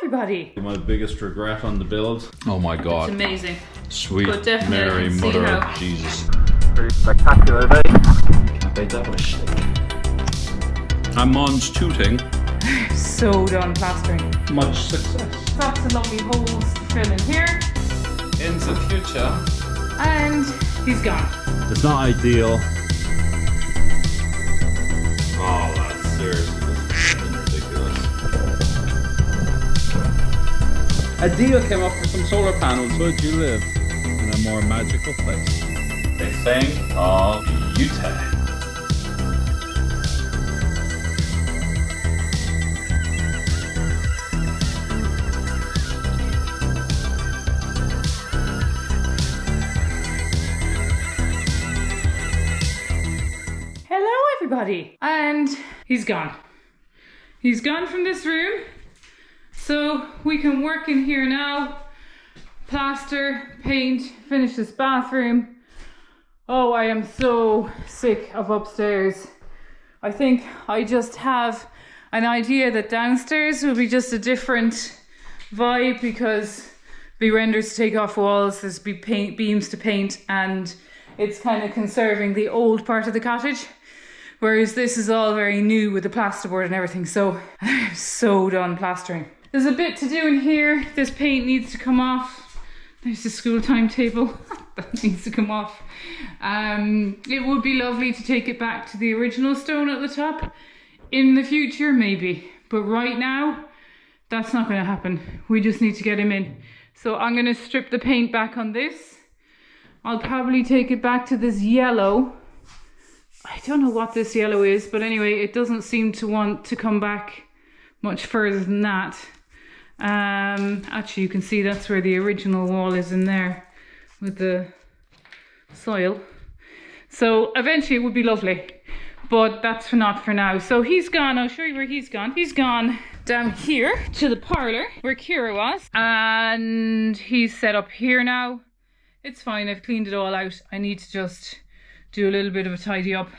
everybody. My biggest regret on the build. Oh my god. It's amazing. Sweet But definitely Mary, I can see Mother of how- Jesus. Pretty spectacular day. Can't beat that with a shake. I'm Mon's tooting. So done plastering. Much success. Lots of lovely holes to fill in here. In the future. And he's gone. It's not ideal. Oh, that's seriously ridiculous. A deal came up for some solar panels. Would you live in a more magical place? They think of Utah. Hello everybody. And he's gone. He's gone from this room. So we can work in here now. Plaster, paint, finish this bathroom. Oh, I am so sick of upstairs. I think I just have an idea that downstairs will be just a different vibe because be renders to take off walls, there's be paint beams to paint, and it's kind of conserving the old part of the cottage. Whereas this is all very new with the plasterboard and everything. So I'm so done plastering. There's a bit to do in here. This paint needs to come off. There's the school timetable that needs to come off. It would be lovely to take it back to the original stone at the top in the future, maybe. But right now, that's not going to happen. We just need to get him in. So I'm going to strip the paint back on this. I'll probably take it back to this yellow. I don't know what this yellow is, but anyway, it doesn't seem to want to come back much further than that. Actually, you can see that's where the original wall is in there with the soil. So eventually it would be lovely, but that's not for now. So he's gone. I'll show you where he's gone. He's gone down here to the parlor where Kira was, and he's set up here now. It's fine. I've cleaned it all out. I need to just do a little bit of a tidy up.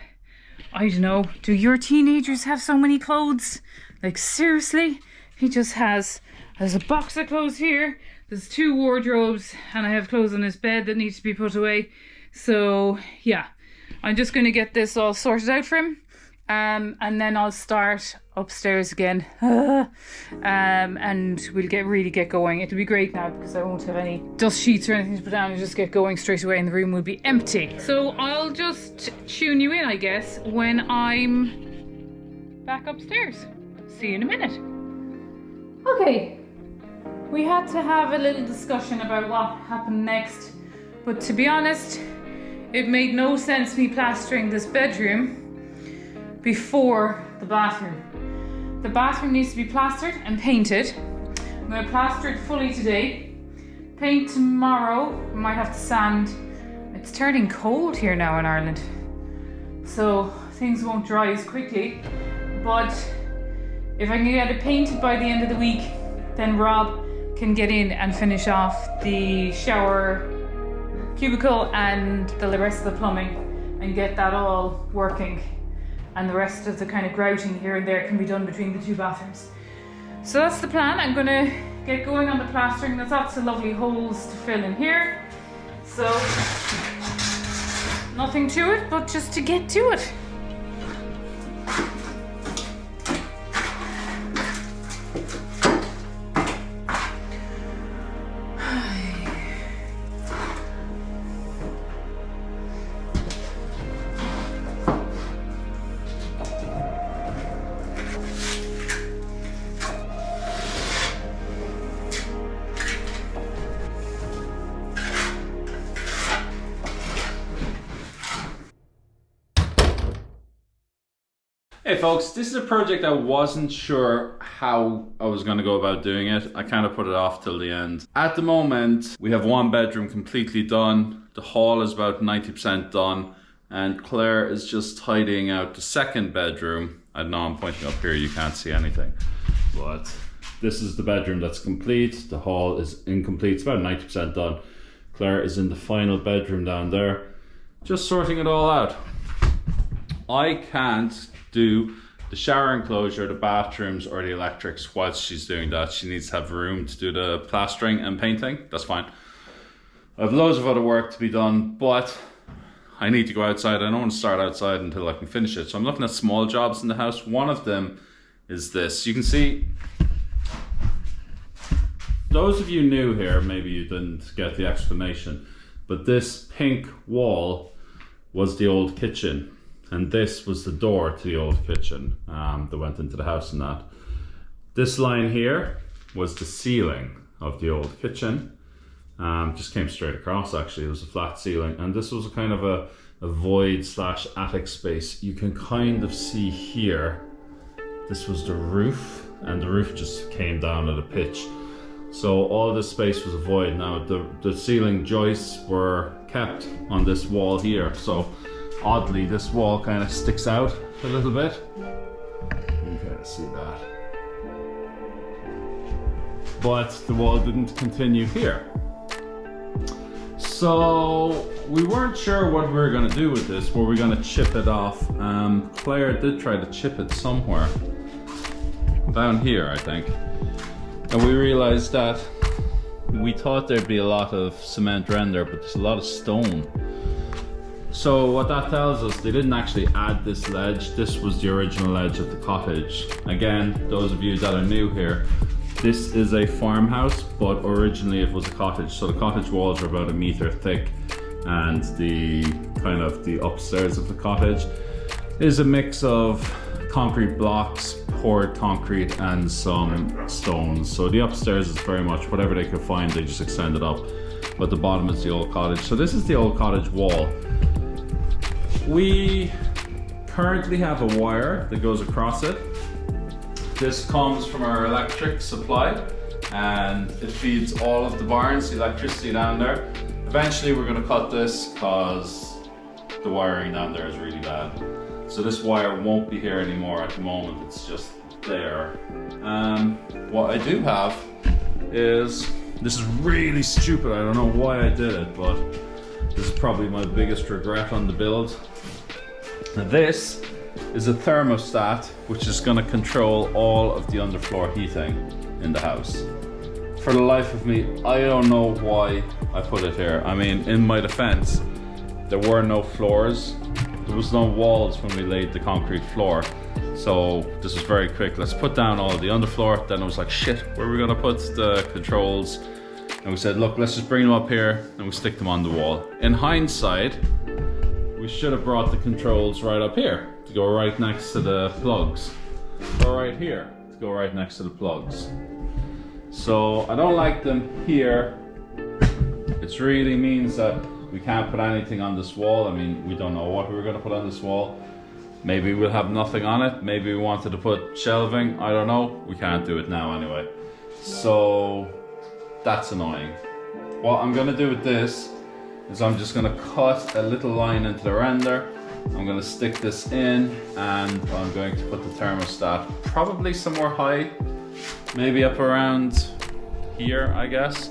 I don't know. Do your teenagers have so many clothes? Like seriously? He just has... There's a box of clothes here. There's 2 wardrobes, and I have clothes on his bed that need to be put away. So yeah, I'm just going to get this all sorted out for him. And then I'll start upstairs again. And we'll really get going. It'll be great now because I won't have any dust sheets or anything to put down, and just get going straight away and the room will be empty. So I'll just tune you in, I guess, when I'm back upstairs. See you in a minute. Okay. We had to have a little discussion about what happened next, but to be honest, it made no sense me plastering this bedroom before the bathroom. The bathroom needs to be plastered and painted. I'm going to plaster it fully today, paint tomorrow. I might have to sand. It's turning cold here now in Ireland, so things won't dry as quickly, but if I can get it painted by the end of the week, then Rob can get in and finish off the shower cubicle and the rest of the plumbing and get that all working, and the rest of the kind of grouting here and there can be done between the 2 bathrooms. So that's the plan. I'm gonna get going on the plastering. There's lots of lovely holes to fill in here, so nothing to it but just to get to it. Hey folks, this is a project I wasn't sure how I was going to go about doing it. I kind of put it off till the end. At the moment, we have 1 bedroom completely done. The hall is about 90% done. And Claire is just tidying out the 2nd bedroom. I know I'm pointing up here, you can't see anything. But this is the bedroom that's complete. The hall is incomplete, it's about 90% done. Claire is in the final bedroom down there, just sorting it all out. I can't do the shower enclosure, the bathrooms, or the electrics. Whilst she's doing that, she needs to have room to do the plastering and painting. That's fine. I have loads of other work to be done, but I need to go outside. I don't want to start outside until I can finish it. So I'm looking at small jobs in the house. One of them is this. You can see, those of you new here, maybe you didn't get the explanation, but this pink wall was the old kitchen, and this was the door to the old kitchen that went into the house and that. This line here was the ceiling of the old kitchen. Just came straight across, actually. It was a flat ceiling, and this was a kind of a void slash attic space. You can kind of see here, this was the roof, and the roof just came down at a pitch. So all this space was a void. Now the ceiling joists were kept on this wall here, so oddly this wall kind of sticks out a little bit. You can see that. But the wall didn't continue here. So we weren't sure what we were going to do with this. Were we going to chip it off? Clare did try to chip it somewhere. Down here, I think. And we realized that we thought there'd be a lot of cement render, but there's a lot of stone. So what that tells us, they didn't actually add this ledge. This was the original ledge of the cottage. Again, those of you that are new here, this is a farmhouse, but originally it was a cottage. So the cottage walls are about 1 meter thick, and the kind of the upstairs of the cottage is a mix of concrete blocks, poured concrete, and some stones. So the upstairs is very much whatever they could find, they just extended up. But the bottom is the old cottage. So this is the old cottage wall. We currently have a wire that goes across it. This comes from our electric supply, and it feeds all of the barns, the electricity down there. Eventually we're going to cut this because the wiring down there is really bad. So this wire won't be here anymore at the moment, it's just there. What I do have is, this is really stupid, I don't know why I did it, but this is probably my biggest regret on the build. Now this is a thermostat, which is going to control all of the underfloor heating in the house. For the life of me, I don't know why I put it here. I mean, in my defense, there were no floors. There was no walls when we laid the concrete floor. So this was very quick. Let's put down all of the underfloor. Then I was like, shit, where are we gonna put the controls? And we said, look, let's just bring them up here and we stick them on the wall. In hindsight, we should have brought the controls right up here to go right next to the plugs. Or right here to go right next to the plugs. So I don't like them here. It really means that we can't put anything on this wall. I mean, we don't know what we were going to put on this wall. Maybe we'll have nothing on it. Maybe we wanted to put shelving. I don't know. We can't do it now anyway. So that's annoying. What I'm going to do with this is I'm just going to cut a little line into the render. I'm going to stick this in, and I'm going to put the thermostat probably somewhere high. Maybe up around here, I guess.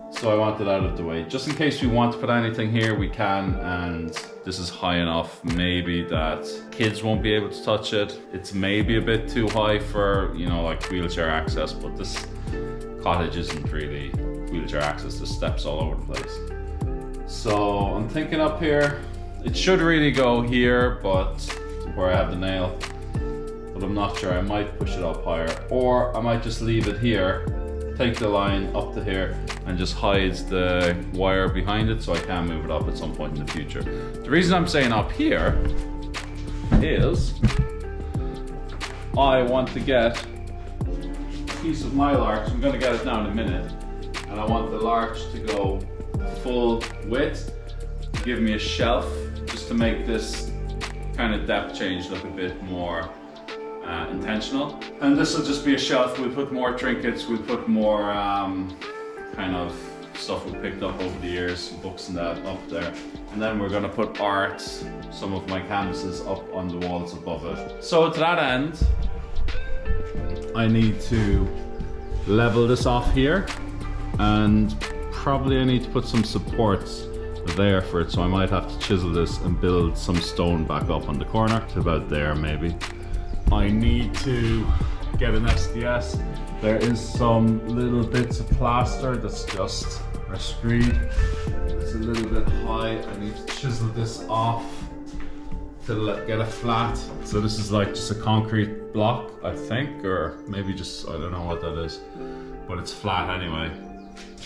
So I want it out of the way. Just in case we want to put anything here, we can, and this is high enough maybe that kids won't be able to touch it. It's maybe a bit too high for, you know, like wheelchair access, but this cottage isn't really wheelchair access. There's steps all over the place. So I'm thinking up here. It should really go here, but where I have the nail. But I'm not sure. I might push it up higher, or I might just leave it here, take the line up to here, and just hide the wire behind it so I can move it up at some point in the future. The reason I'm saying up here is I want to get a piece of my larch. I'm going to get it now in a minute, and I want the larch to go full width to give me a shelf, just to make this kind of depth change look a bit more intentional. And this will just be a shelf. We'll put more trinkets, we'll put more kind of stuff we picked up over the years, books and that up there. And then we're gonna put art, some of my canvases up on the walls above it. So to that end, I need to level this off here, and probably I need to put some supports there for it, so I might have to chisel this and build some stone back up on the corner to about there maybe. I need to get an SDS. There is some little bits of plaster that's just a screed. It's a little bit high. I need to chisel this off to get a flat. So this is like just a concrete block, I think, or maybe just, I don't know what that is, but it's flat anyway.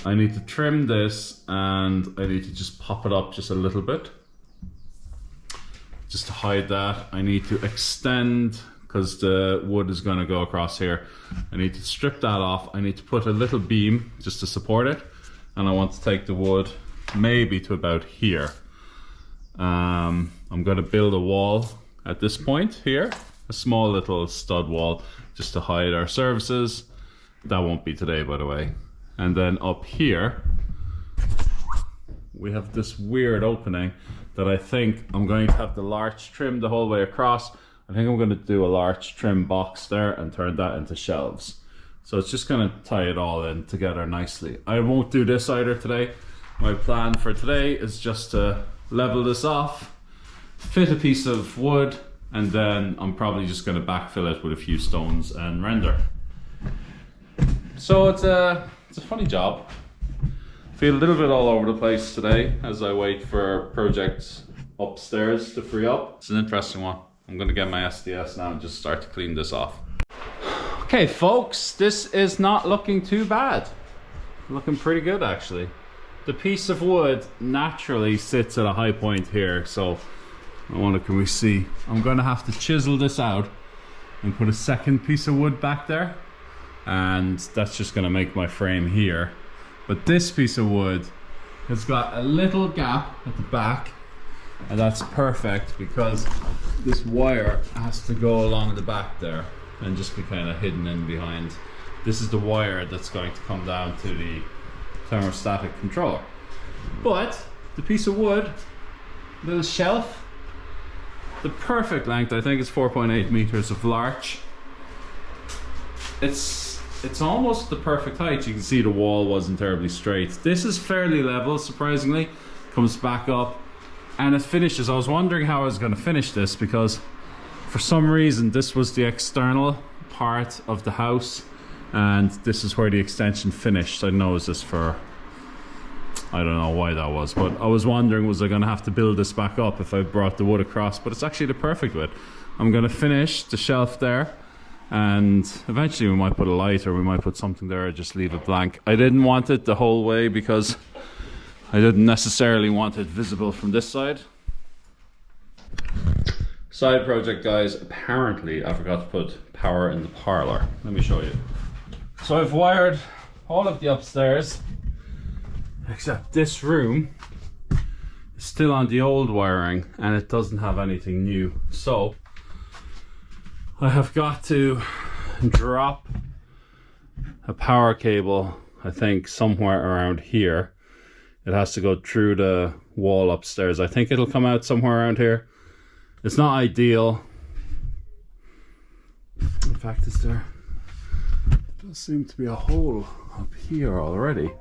I need to trim this and I need to just pop it up just a little bit. Just to hide that. I need to extend, because the wood is going to go across here. I need to strip that off. I need to put a little beam just to support it. And I want to take the wood maybe to about here. I'm going to build a wall at this point here, a small little stud wall just to hide our services. That won't be today, by the way. And then up here we have this weird opening that I think I'm going to have the larch trim the whole way across. I think I'm going to do a larch trim box there and turn that into shelves. So it's just going to tie it all in together nicely. I won't do this either today. My plan for today is just to level this off, fit a piece of wood, and then I'm probably just going to backfill it with a few stones and render. So it's a funny job. Feel a little bit all over the place today as I wait for projects upstairs to free up. It's an interesting one. I'm going to get my SDS now and just start to clean this off. Okay folks, this is not looking too bad. Looking pretty good actually. The piece of wood naturally sits at a high point here, so I wonder, can we see? I'm going to have to chisel this out and put a second piece of wood back there, and that's just going to make my frame here. But this piece of wood has got a little gap at the back, and that's perfect because this wire has to go along the back there and just be kind of hidden in behind. This is the wire that's going to come down to the thermostatic controller. But the piece of wood, little shelf, the perfect length, I think it's 4.8 meters of larch. It's almost the perfect height. You can see the wall wasn't terribly straight. This is fairly level, surprisingly. Comes back up and it finishes. I was wondering how I was going to finish this because for some reason this was the external part of the house and this is where the extension finished. I know it's just for, I don't know why that was, but I was wondering, was I going to have to build this back up if I brought the wood across? But it's actually the perfect width. I'm going to finish the shelf there, and eventually we might put a light or we might put something there or just leave it blank. I didn't want it the whole way because I didn't necessarily want it visible from this side. Side project, guys. Apparently I forgot to put power in the parlor. Let me show you. So I've wired all of the upstairs except this room is still on the old wiring and it doesn't have anything new. So I have got to drop a power cable, I think somewhere around here. It has to go through the wall upstairs. I think it'll come out somewhere around here. It's not ideal. In fact, there does seem to be a hole up here already.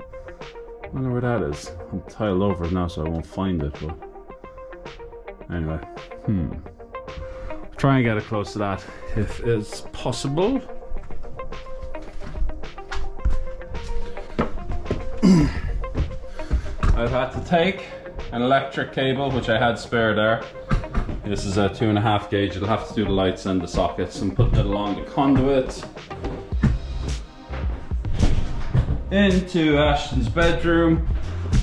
I wonder where that is. I'm tiled over now so I won't find it, but anyway, try and get it close to that if it's possible. I've had to take an electric cable, which I had spare there. This is a 2.5 gauge. It'll have to do the lights and the sockets, and put that along the conduit into Ashton's bedroom.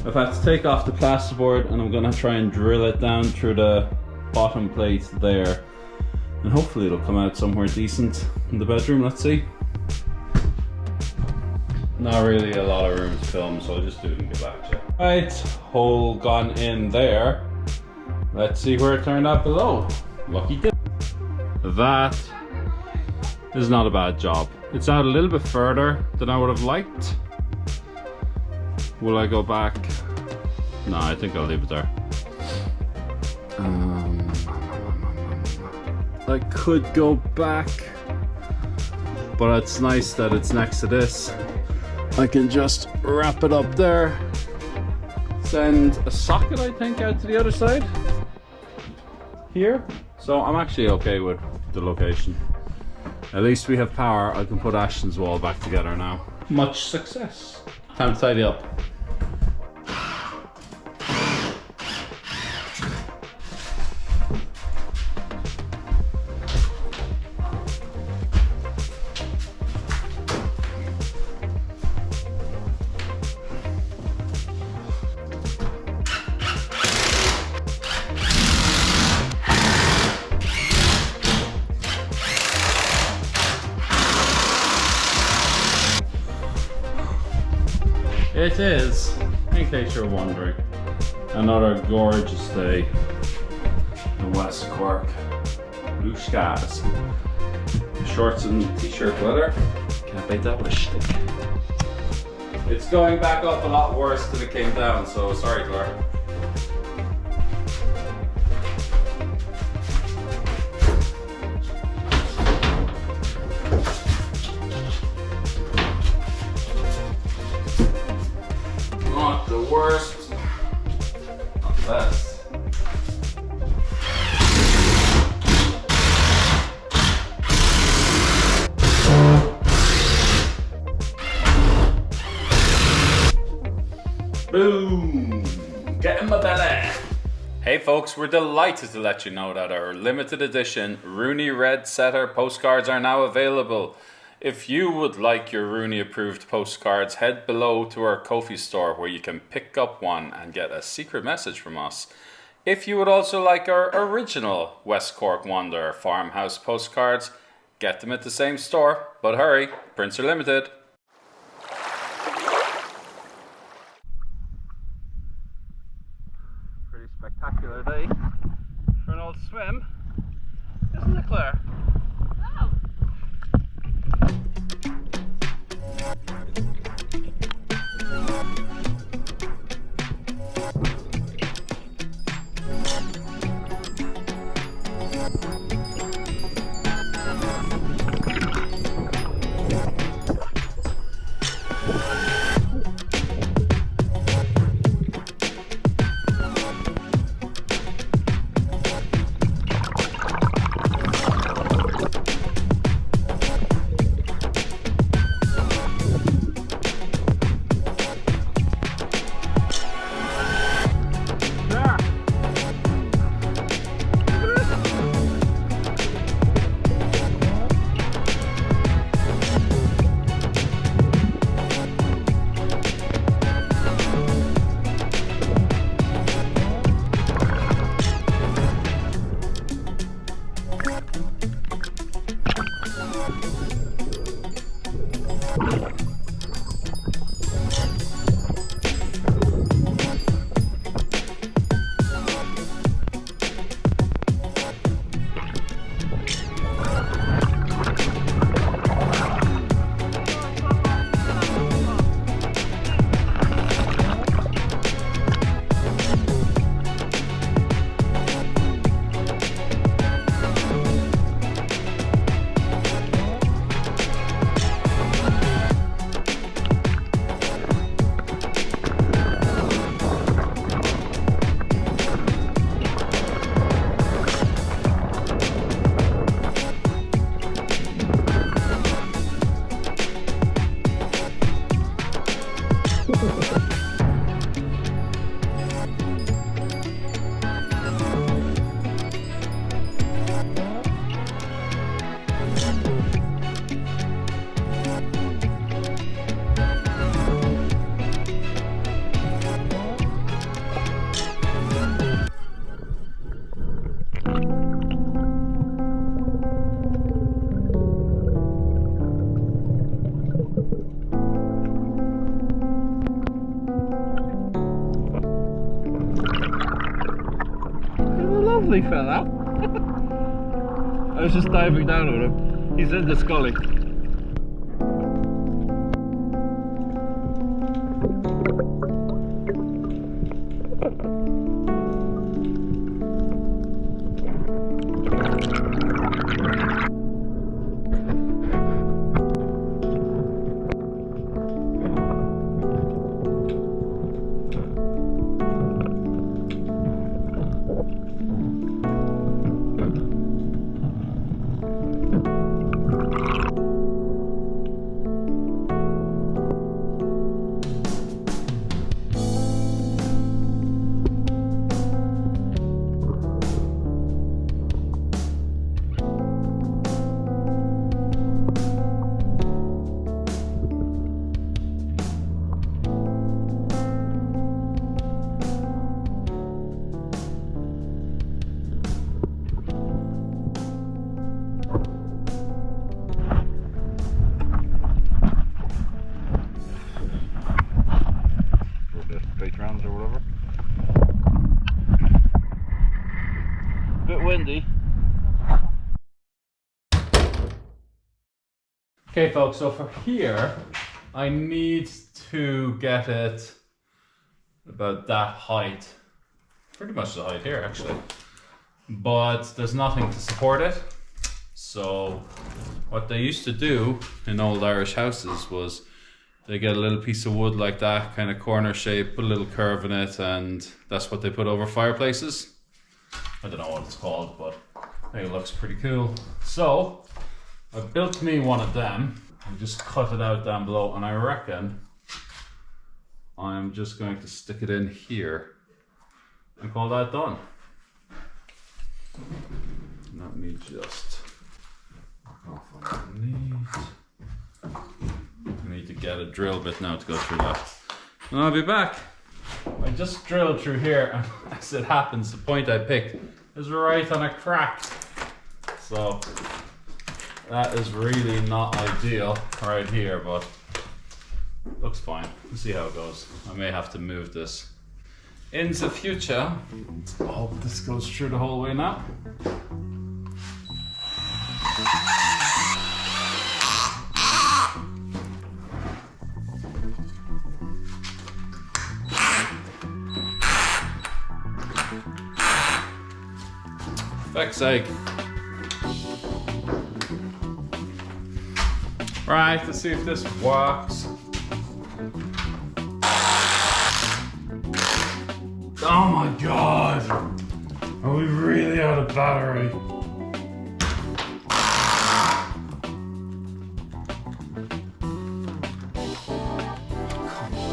I've had to take off the plasterboard and I'm gonna try and drill it down through the bottom plate there, and hopefully it'll come out somewhere decent in the bedroom. Let's see. Not really a lot of room to film, so I'll just do it and get back to you. Right, hole gone in there. Let's see where it turned out below. Lucky dip. That is not a bad job. It's out a little bit further than I would have liked. Will I go back? No, I think I'll leave it there. I could go back, but it's nice that it's next to this. I can just wrap it up there. Send a socket, I think, out to the other side. Here. So I'm actually okay with the location. At least we have power. I can put Ashton's wall back together now. Much success. Time to tidy up. It is, in case you're wondering, another gorgeous day in West Cork. Blue skies, shorts and t-shirt weather. Can't beat that with a stick. It's going back up a lot worse than it came down, so sorry, Clare. Not the worst, not the best. Boom! Get in my belly! Hey folks, we're delighted to let you know that our limited edition Rooney Red Setter postcards are now available. If you would like your Rooney approved postcards, head below to our Ko-fi store where you can pick up one and get a secret message from us. If you would also like our original West Cork Wander farmhouse postcards, get them at the same store, but hurry, prints are limited. Pretty spectacular day for an old swim, isn't it, Clare? Lovely fella. I was just diving down on him. He's in the scully. windy. Okay folks, so for here, I need to get it about that height. Pretty much the height here actually. But there's nothing to support it. So what they used to do in old Irish houses was they get a little piece of wood like that, kind of corner shape, put a little curve in it, and that's what they put over fireplaces. I don't know what it's called, but I think it looks pretty cool. So I built me one of them and just cut it out down below, and I reckon I'm just going to stick it in here and call that done. Let me just work off underneath. I need to get a drill bit now to go through that. And I'll be back. I just drilled through here, and as it happens, the point I picked is right on a crack. So that is really not ideal right here, but looks fine. We'll see how it goes. I may have to move this in the future. I hope this goes through the whole way now. Fuck's sake. Right, let's see if this works. Oh my god! Are we really out of battery?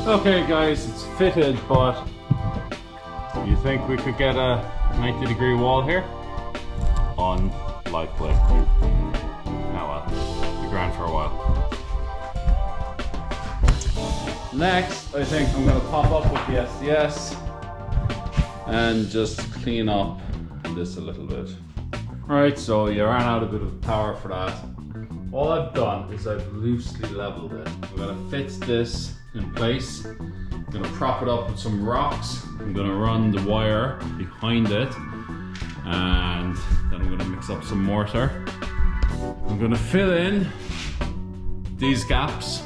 Okay guys, it's fitted, but you think we could get a 90-degree wall here? Unlikely. Now be grand for a while. Next, I think I'm going to pop up with the SDS and just clean up this a little bit. Right, so you ran out a bit of power for that. All I've done is I've loosely leveled it. I'm going to fit this in place. I'm going to prop it up with some rocks. I'm going to run the wire behind it, and then I'm going to mix up some mortar. I'm going to fill in these gaps,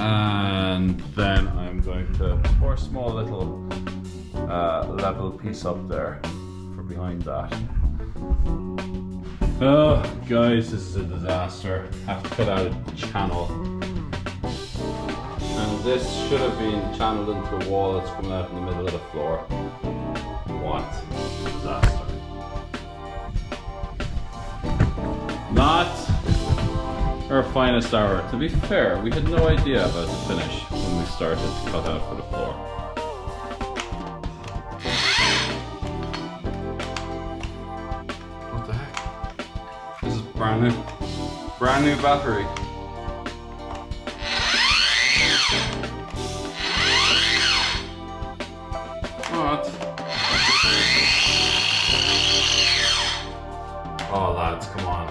and then I'm going to pour a small little level piece up there for behind that. Oh guys, this is a disaster. I have to cut out a channel, and this should have been channeled into a wall that's coming out in the middle of the floor. What a disaster. Not our finest hour. To be fair, we had no idea about the finish when we started to cut out for the floor. What the heck? This is brand new battery. What? Oh lads, come on.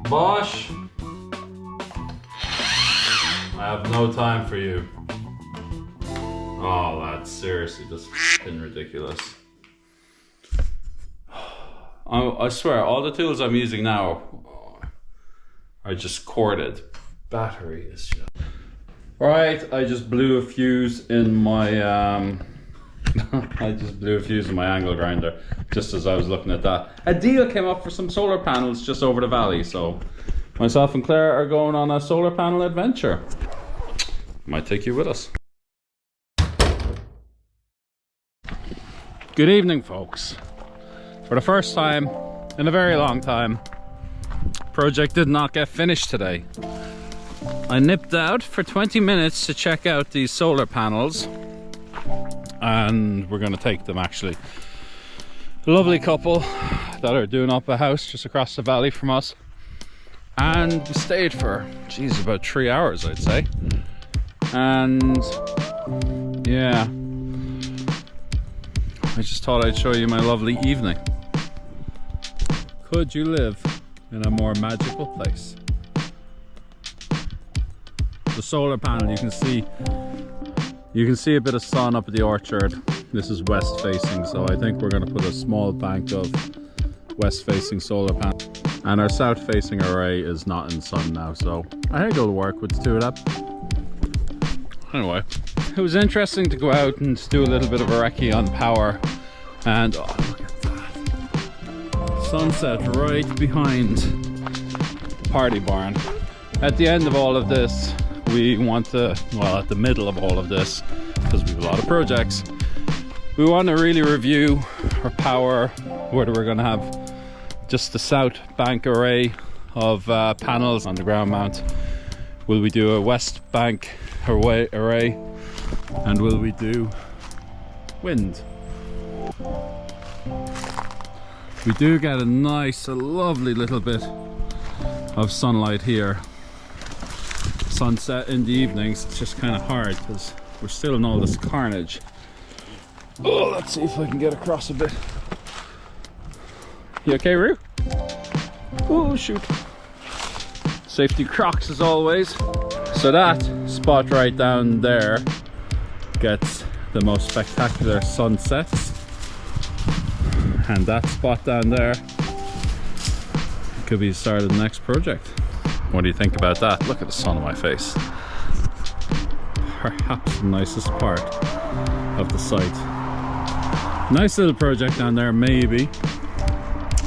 Bosh! I have no time for you. Oh lads, seriously, just f***ing ridiculous. I swear, all the tools I'm using now are just corded. Battery is just... Right, I just blew a fuse in my angle grinder just as I was looking at that. A deal came up for some solar panels just over the valley, so myself and Claire are going on a solar panel adventure. Might take you with us. Good evening, folks. For the first time in a very long time, project did not get finished today. I nipped out for 20 minutes to check out these solar panels, and we're going to take them actually. A lovely couple that are doing up a house just across the valley from us, and we stayed for, geez, about 3 hours I'd say. And yeah, I just thought I'd show you my lovely evening. Could you live in a more magical place? The solar panel, you can see a bit of sun up at the orchard. This is west facing, so I think we're going to put a small bank of west facing solar panel. And our south facing array is not in sun now, so I think it'll work with the two of them. Anyway, it was interesting to go out and do a little bit of a recce on power, and oh, look at that sunset right behind the party barn. At the end of all of this, we want to, well, at the middle of all of this, because we have a lot of projects, we want to really review our power, whether we're going to have just the south bank array of panels on the ground mount. Will we do a west bank array, and will we do wind? We do get a nice, a lovely little bit of sunlight here. Sunset in the evenings, it's just kind of hard because we're still in all this carnage. Oh, let's see if I can get across a bit. You okay, Roo? Oh, shoot. Safety Crocs as always. So that spot right down there gets the most spectacular sunsets. And that spot down there could be the start of the next project. What do you think about that? Look at the sun on my face. Perhaps the nicest part of the site. Nice little project down there, maybe.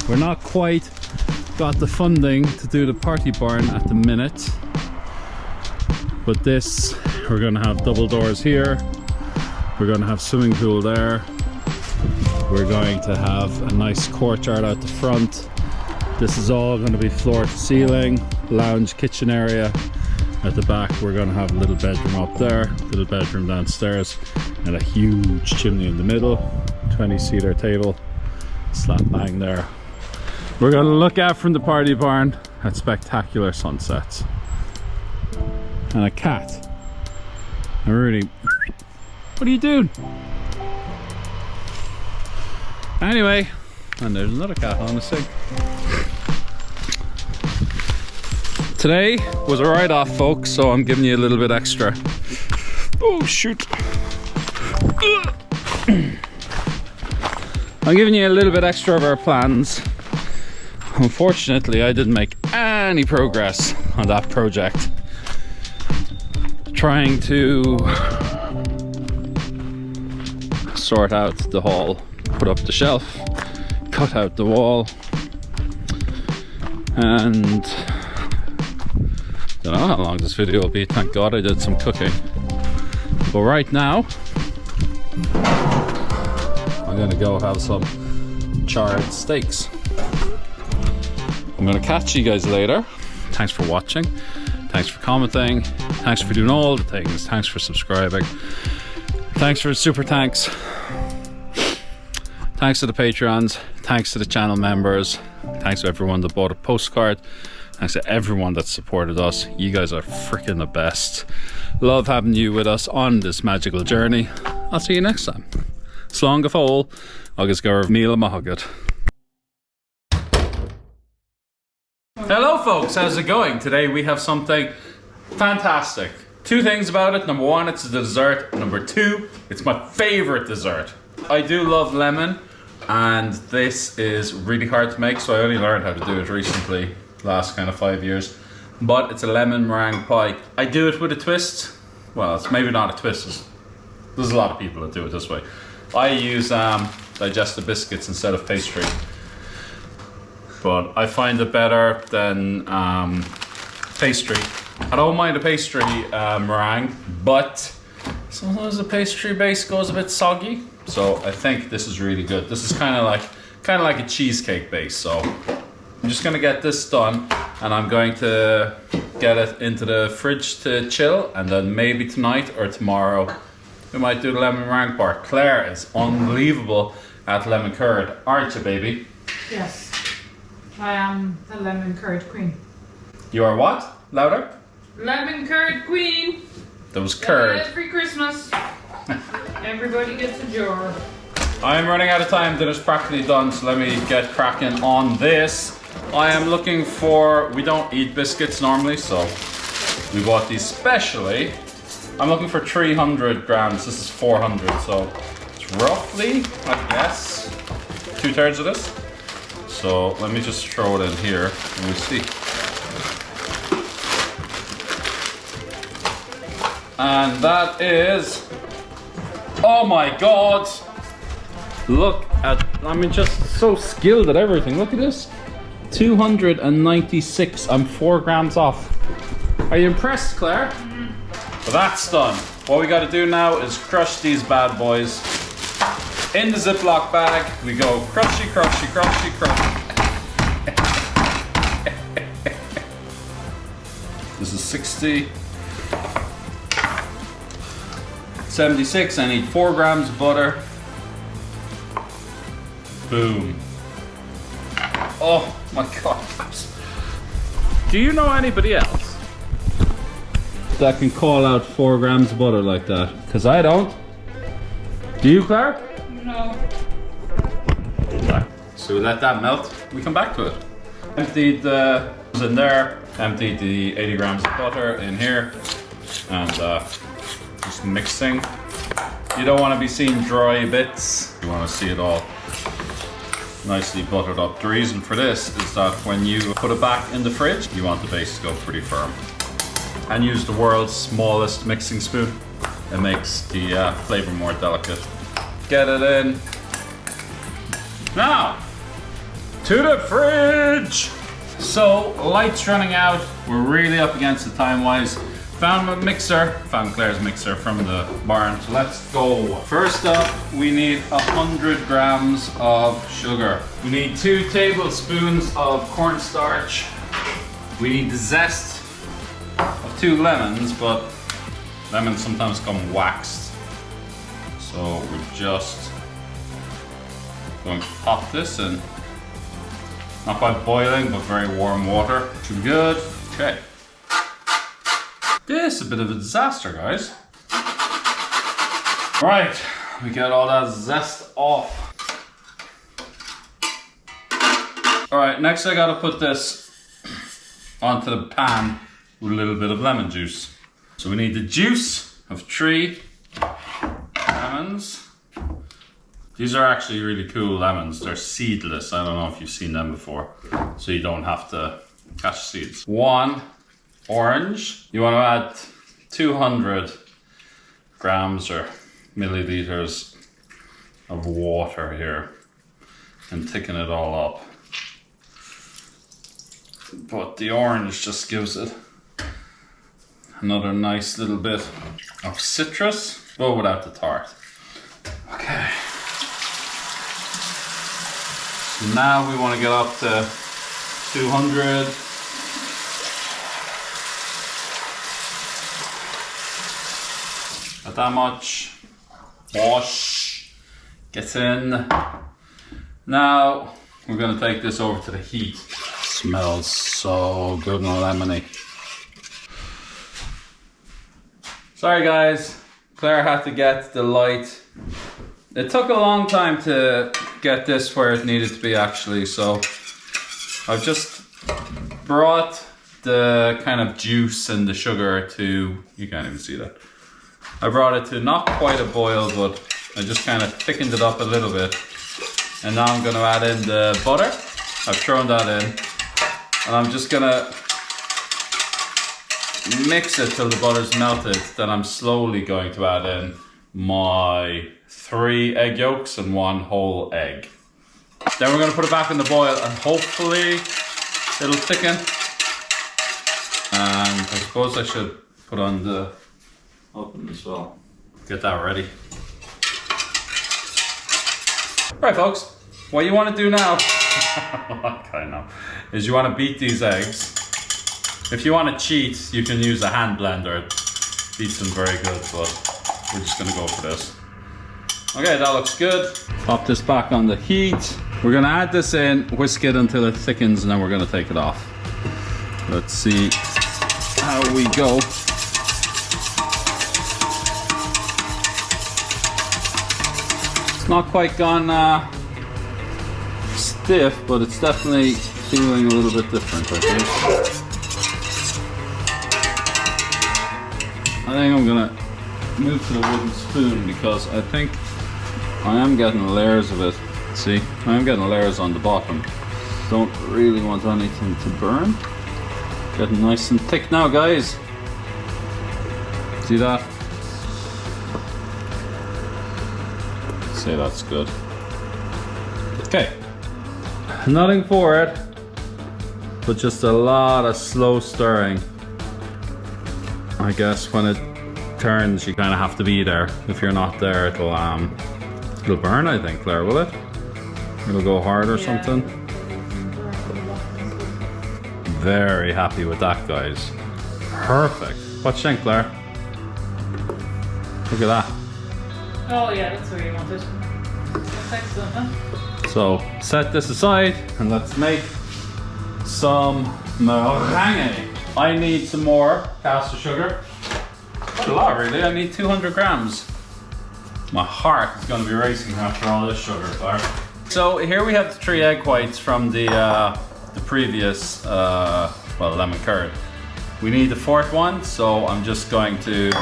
We're not quite got the funding to do the party barn at the minute. But this, we're going to have double doors here. We're going to have swimming pool there. We're going to have a nice courtyard out the front. This is all going to be floor to ceiling, lounge kitchen area. At the back we're going to have a little bedroom up there, little bedroom downstairs, and a huge chimney in the middle, 20-seater table, slap bang there. We're going to look out from the party barn at spectacular sunsets. And a cat. And Rooney, what are you doing? Anyway, and there's another cat on the sink. Today was a write-off, folks, so I'm giving you a little bit extra. Oh, shoot. I'm giving you a little bit extra of our plans. Unfortunately, I didn't make any progress on that project. Trying to sort out the hall, put up the shelf, cut out the wall, and don't know how long this video will be. Thank God I did some cooking. But right now, I'm gonna go have some charred steaks. I'm gonna catch you guys later. Thanks for watching. Thanks for commenting. Thanks for doing all the things. Thanks for subscribing. Thanks for the super thanks. Thanks to the Patreons. Thanks to the channel members. Thanks to everyone that bought a postcard. Thanks to everyone that supported us. You guys are freaking the best. Love having you with us on this magical journey. I'll see you next time. Slán go fóill, agus gur míle maithagad. Hello folks, how's it going? Today we have something fantastic. Two things about it. Number one, it's a dessert. Number two, it's my favorite dessert. I do love lemon, and this is really hard to make, so I only learned how to do it recently, last kind of 5 years. But it's a lemon meringue pie. I do it with a twist. Well, it's maybe not a twist. There's a lot of people that do it this way. I use digestive biscuits instead of pastry. But I find it better than pastry. I don't mind a pastry meringue, but sometimes the pastry base goes a bit soggy. So I think this is really good. This is kind of like a cheesecake base. So I'm just gonna get this done, and I'm going to get it into the fridge to chill, and then maybe tonight or tomorrow we might do the lemon meringue part. Clare is unbelievable at lemon curd, aren't you, baby? Yes, I am the lemon curd queen. You are what? Louder? Lemon curd queen. There was curd. Every Christmas, everybody gets a jar. I'm running out of time. Dinner's practically done, so let me get cracking on this. I am looking for, we don't eat biscuits normally, so we bought these specially. I'm looking for 300 grams. This is 400, so it's roughly, I guess, 2/3 of this. So let me just throw it in here and we'll see. And that is, oh my God. Look at, I'm just so skilled at everything. Look at this. 296. I'm 4 grams off. Are you impressed, Claire? Mm-hmm. So that's done. What we got to do now is crush these bad boys. In the Ziploc bag, we go crushy, crushy, crushy, crushy. This is 60. 76. I need 4 grams of butter. Boom. Oh my God. Do you know anybody else that can call out 4 grams of butter like that? Because I don't. Do you, Claire? No. Okay. So we let that melt. We come back to it. Emptied the in there. Emptied the 80 grams of butter in here. And just mixing. You don't want to be seeing dry bits. You want to see it all nicely buttered up. The reason for this is that when you put it back in the fridge, you want the base to go pretty firm. And use the world's smallest mixing spoon. It makes the flavor more delicate. Get it in. Now, to the fridge. So, light's running out. We're really up against it time-wise. Found my mixer, found Claire's mixer from the barn. So let's go. First up, we need 100 grams of sugar. We need 2 tablespoons of cornstarch. We need the zest of 2 lemons, but lemons sometimes come waxed. So we're just going to pop this in. Not quite boiling, but very warm water. Should be good. Okay. This is a bit of a disaster, guys. Right, we get all that zest off. All right, next I gotta put this onto the pan with a little bit of lemon juice. So we need the juice of 3 lemons. These are actually really cool lemons. They're seedless. I don't know if you've seen them before. So you don't have to catch seeds. 1 orange. You want to add 200 grams or milliliters of water here and thicken it all up. But the orange just gives it another nice little bit of citrus, but without the tart. Okay. So now we want to get up to 200. Not that much. Wash. Get in. Now we're going to take this over to the heat. Smells so good and lemony. Sorry guys, Claire had to get the light. It took a long time to get this where it needed to be actually, so I've just brought the kind of juice and the sugar to, you can't even see that. I brought it to not quite a boil, but I just kind of thickened it up a little bit. And now I'm going to add in the butter. I've thrown that in. And I'm just going to mix it till the butter's melted. Then I'm slowly going to add in my 3 egg yolks and 1 whole egg. Then we're going to put it back in the boil and hopefully it'll thicken. And I suppose I should put on the oven as well. Get that ready. Right folks, what you want to do now I know, is you want to beat these eggs. If you want to cheat, you can use a hand blender. It beats them very good, but we're just going to go for this. Okay, that looks good. Pop this back on the heat. We're going to add this in, whisk it until it thickens, and then we're going to take it off. Let's see how we go. not quite gone stiff, but it's definitely feeling a little bit different, I think. I think I'm gonna move to the wooden spoon because I think I am getting layers of it. See, I am getting layers on the bottom. Don't really want anything to burn. Getting nice and thick now, guys. See that? Say that's good. Okay. Nothing for it, but just a lot of slow stirring. I guess when it turns, you kind of have to be there. If you're not there, it'll burn, I think, Claire, will it? It'll go hard or something. Very happy with that, guys. Perfect. What you think, Claire? Look at that. Oh yeah, that's where you want it. That's excellent, huh? So set this aside and let's make some meringue. I need some more caster sugar. Quite a lot, really. I need 200 grams. My heart is going to be racing after all this sugar, Claire. So here we have the 3 egg whites from the previous well, lemon curd. We need the 4th one, so I'm just going to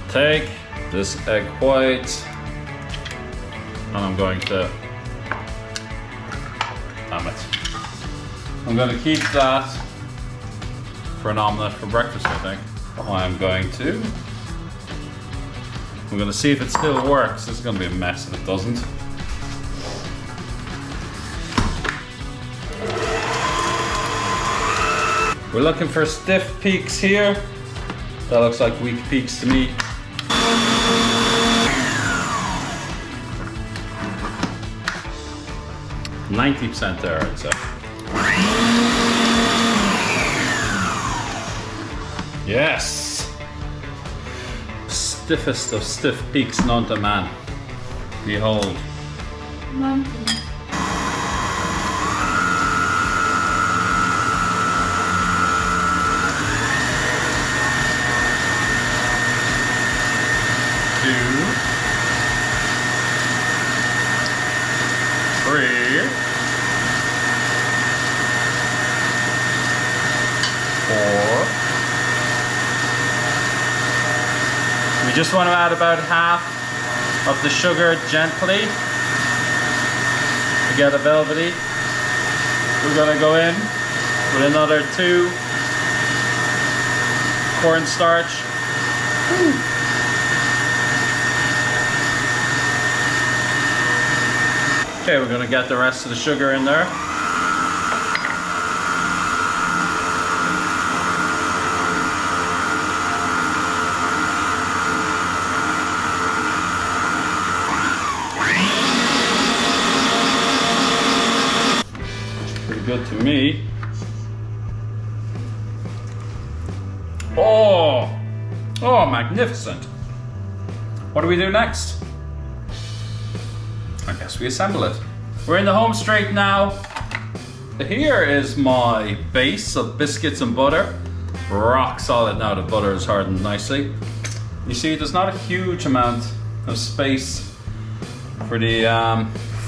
take this egg white and I'm going to, damn it, I'm going to keep that for an omelette for breakfast, I think. I'm going to see if it still works. This is going to be a mess if it doesn't. We're looking for stiff peaks here. That looks like weak peaks to me. %90 there, I'd say. Yes! Stiffest of stiff peaks known to man. Behold. Monkey. We just want to add about half of the sugar gently to get a velvety. We're going to go in with another 2 cornstarch. Okay, we're going to get the rest of the sugar in there. Good to me. Oh, magnificent. What do we do next? I guess we assemble it. We're in the home straight now. Here is my base of biscuits and butter. Rock solid now, the butter is hardened nicely. You see, there's not a huge amount of space for the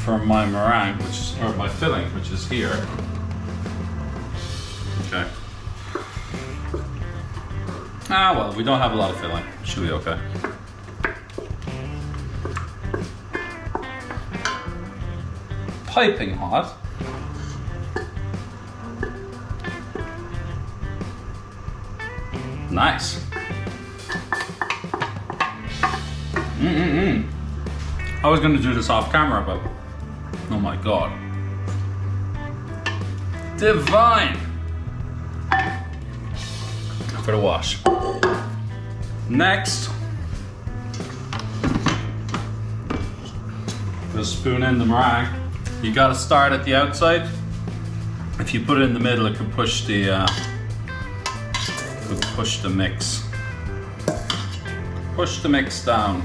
for my meringue, or my filling, which is here. Okay. Ah, well, we don't have a lot of filling. Should be okay. Piping hot. Nice. I was going to do this off camera, but oh my god. Divine. For the wash. Next, just spoon in the meringue. You got to start at the outside. If you put it in the middle, it could push the mix. Push the mix down.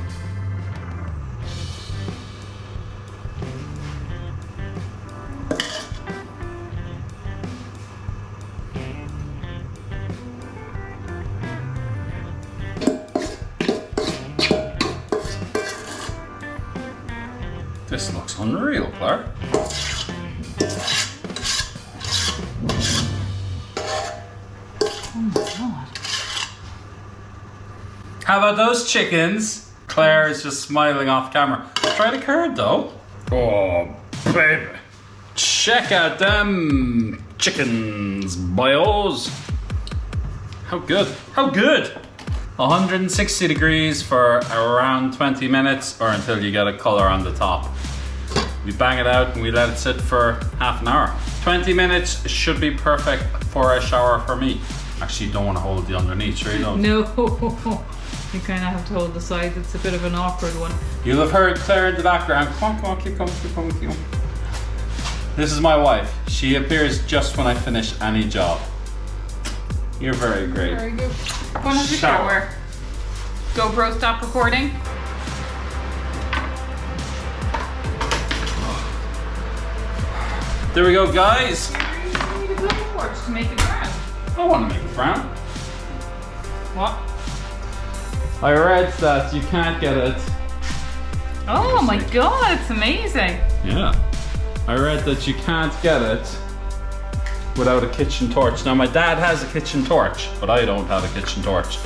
This looks unreal, Claire. Oh my god. How about those chickens? Claire is just smiling off camera. Try the curd though. Oh, baby. Check out them chickens, boyos. How good. How good. 160 degrees for around 20 minutes or until you get a color on the top. We bang it out and we let it sit for half an hour. 20 minutes should be perfect for a shower for me. Actually, you don't want to hold the underneath, sure you don't? No. You kind of have to hold the sides. It's a bit of an awkward one. You'll have heard Claire in the background. Come on, keep going. This is my wife. She appears just when I finish any job. You're very great. Very good. Go and have a shower. GoPro, stop recording. There we go, guys. You need a blowtorch to make it brown. I want to make it brown. What? I read that you can't get it. Oh my god, it's amazing. Yeah. I read that you can't get it without a kitchen torch. Now my dad has a kitchen torch, but I don't have a kitchen torch.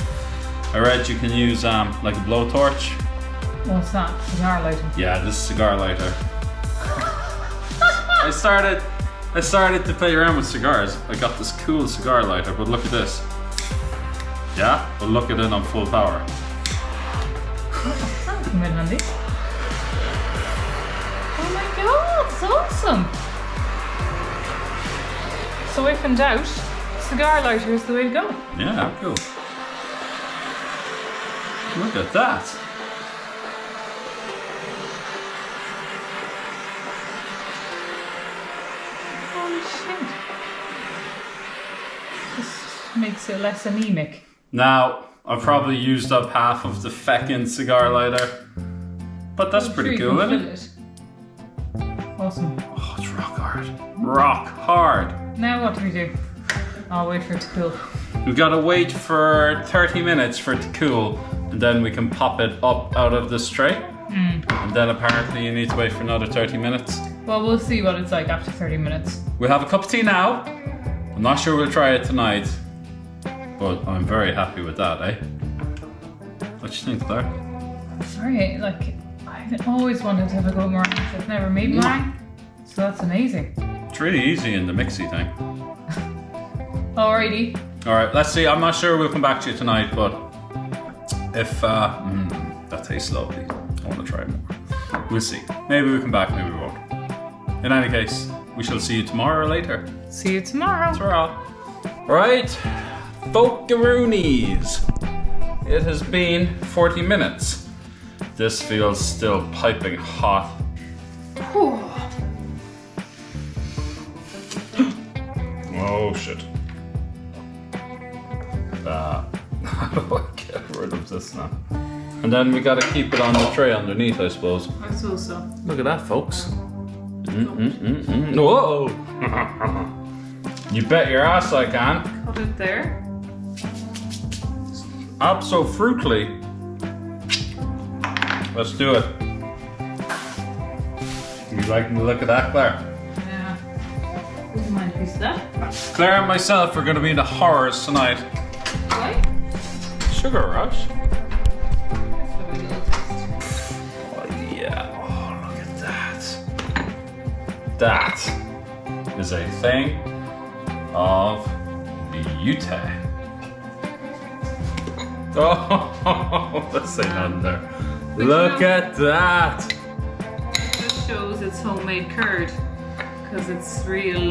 I read you can use like a blowtorch. What's that? Cigar lighter. Yeah, this is cigar lighter. I started to play around with cigars. I got this cool cigar lighter, but look at this. Yeah, but look at it on full power. Come in handy. Oh my god, it's awesome. So if in doubt, cigar lighter is the way to go. Yeah, cool. Look at that. Holy shit. This makes it less anemic. Now, I've probably used up half of the feckin' cigar lighter, but that's pretty cool, isn't it? Awesome. Oh, it's rock hard. Rock hard. Now what do we do? I'll wait for it to cool. We've got to wait for 30 minutes for it to cool, and then we can pop it up out of this tray. And then apparently you need to wait for another 30 minutes. Well, we'll see what it's like after 30 minutes. We'll have a cup of tea now. I'm not sure we'll try it tonight, but I'm very happy with that, eh? What do you think, Claire? Sorry, like, I've always wanted to have a go at meringue. I've never made meringue, so that's amazing. It's really easy in the mixy thing. Alrighty. Alright, let's see. I'm not sure we'll come back to you tonight, but if that tastes lovely. I want to try more. We'll see. Maybe we'll come back, maybe we won't. In any case, we shall see you tomorrow or later. See you tomorrow. Ta-ra. Right, Folkaroonies. It has been 40 minutes. This feels still piping hot. Oh shit. How do I get rid of this now? And then we gotta keep it on the tray underneath, I suppose. I suppose so. Look at that, folks. Whoa! You bet your ass I can. Cut it there. Abso-fruitly. Let's do it. You liking the look of that, Claire? Yeah. Wouldn't mind a piece of that. Claire and myself are going to be in the horrors tonight. Why? Sugar rush. That's what we do. Oh yeah. Oh, look at that. That is a thing of beauty. Oh, let's say nothing there. Look at that. This shows it's homemade curd because it's real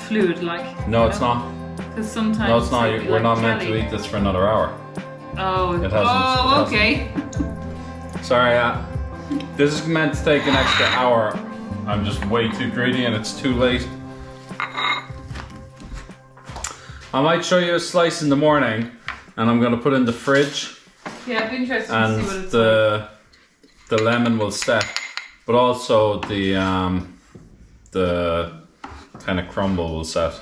fluid like. No, it's not. Because sometimes. No, it's not. it'll be We're like not meant to jelly. eat this for another hour. Oh, It hasn't. oh, It okay. Sorry, this is meant to take an extra hour. I'm just way too greedy and it's too late. I might show you a slice in the morning and I'm going to put it in the fridge Yeah, it'd be interesting and to see what it's like. the lemon will set, but also the kind of crumble will set.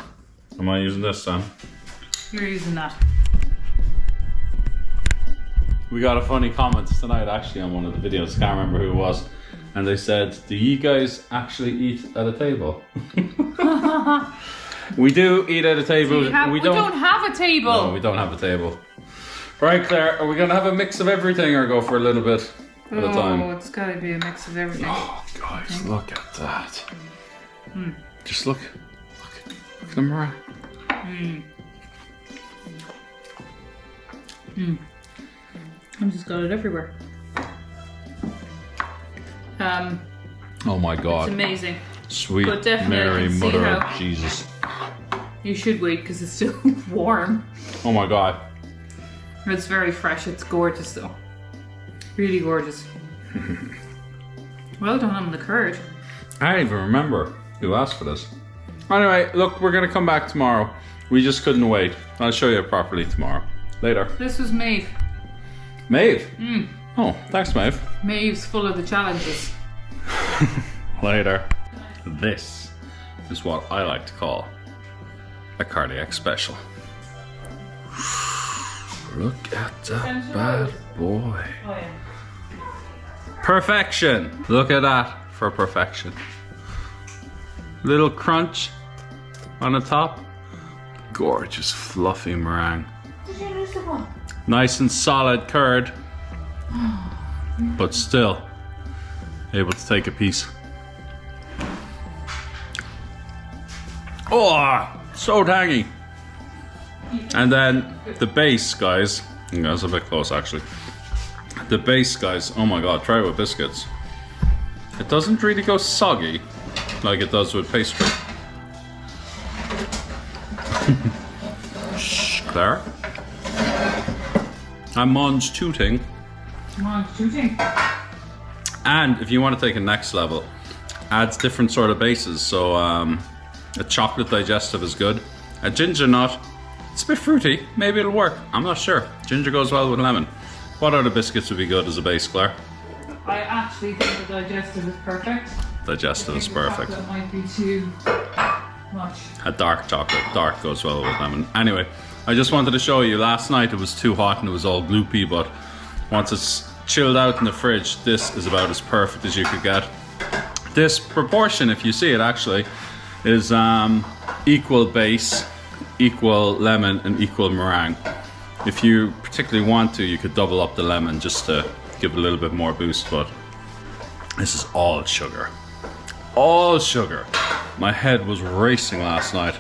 Am I using this, Sam? You're using that. We got a funny comment tonight actually on one of the videos, can't remember who it was. And they said, do you guys actually eat at a table? We do eat at a table. We don't have a table. No, we don't have a table. Right, Claire, are we going to have a mix of everything or go for a little bit at a time? Oh, it's got to be a mix of everything. Oh, guys, look at that. Just look at the meringue. I've just got it everywhere. Oh my God. It's amazing. Sweet But definitely I Mary, can see Mother how- of Jesus. You should wait because it's still warm. Oh my God. It's very fresh. It's gorgeous though. Really gorgeous. Well done on the curd. I don't even remember who asked for this. Anyway, look, we're gonna come back tomorrow. We just couldn't wait. I'll show you properly tomorrow. Later. This was Maeve. Maeve? Oh, thanks, Maeve. Maeve's full of the challenges. Later. This is what I like to call a cardiac special. Look at that bad boy. Oh yeah. Perfection. Look at that for perfection. Little crunch on the top. Gorgeous fluffy meringue. Did you lose the one? Nice and solid curd, but still able to take a piece. Oh, so tangy. And then the base, guys. That's a bit close, actually. The base, guys. Oh my God, try it with biscuits. It doesn't really go soggy like it does with pastry. Shh, Claire. I'm Monge tooting. And if you want to take a next level, adds different sort of bases. So a chocolate digestive is good. A ginger nut, it's a bit fruity. Maybe it'll work. I'm not sure. Ginger goes well with lemon. What other biscuits would be good as a base, Claire? I actually think the digestive is perfect. Digestive is perfect. That might be too much. A dark chocolate. Dark goes well with lemon. Anyway, I just wanted to show you. Last night it was too hot and it was all gloopy, but once it's chilled out in the fridge, this is about as perfect as you could get. This proportion, if you see it actually, is equal base, equal lemon, and equal meringue. If you particularly want to, you could double up the lemon just to give it a little bit more boost, but this is all sugar. All sugar. My head was racing last night.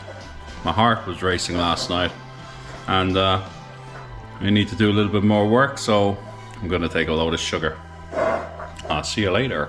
My heart was racing last night. And I need to do a little bit more work, so I'm gonna take a load of sugar. I'll see you later.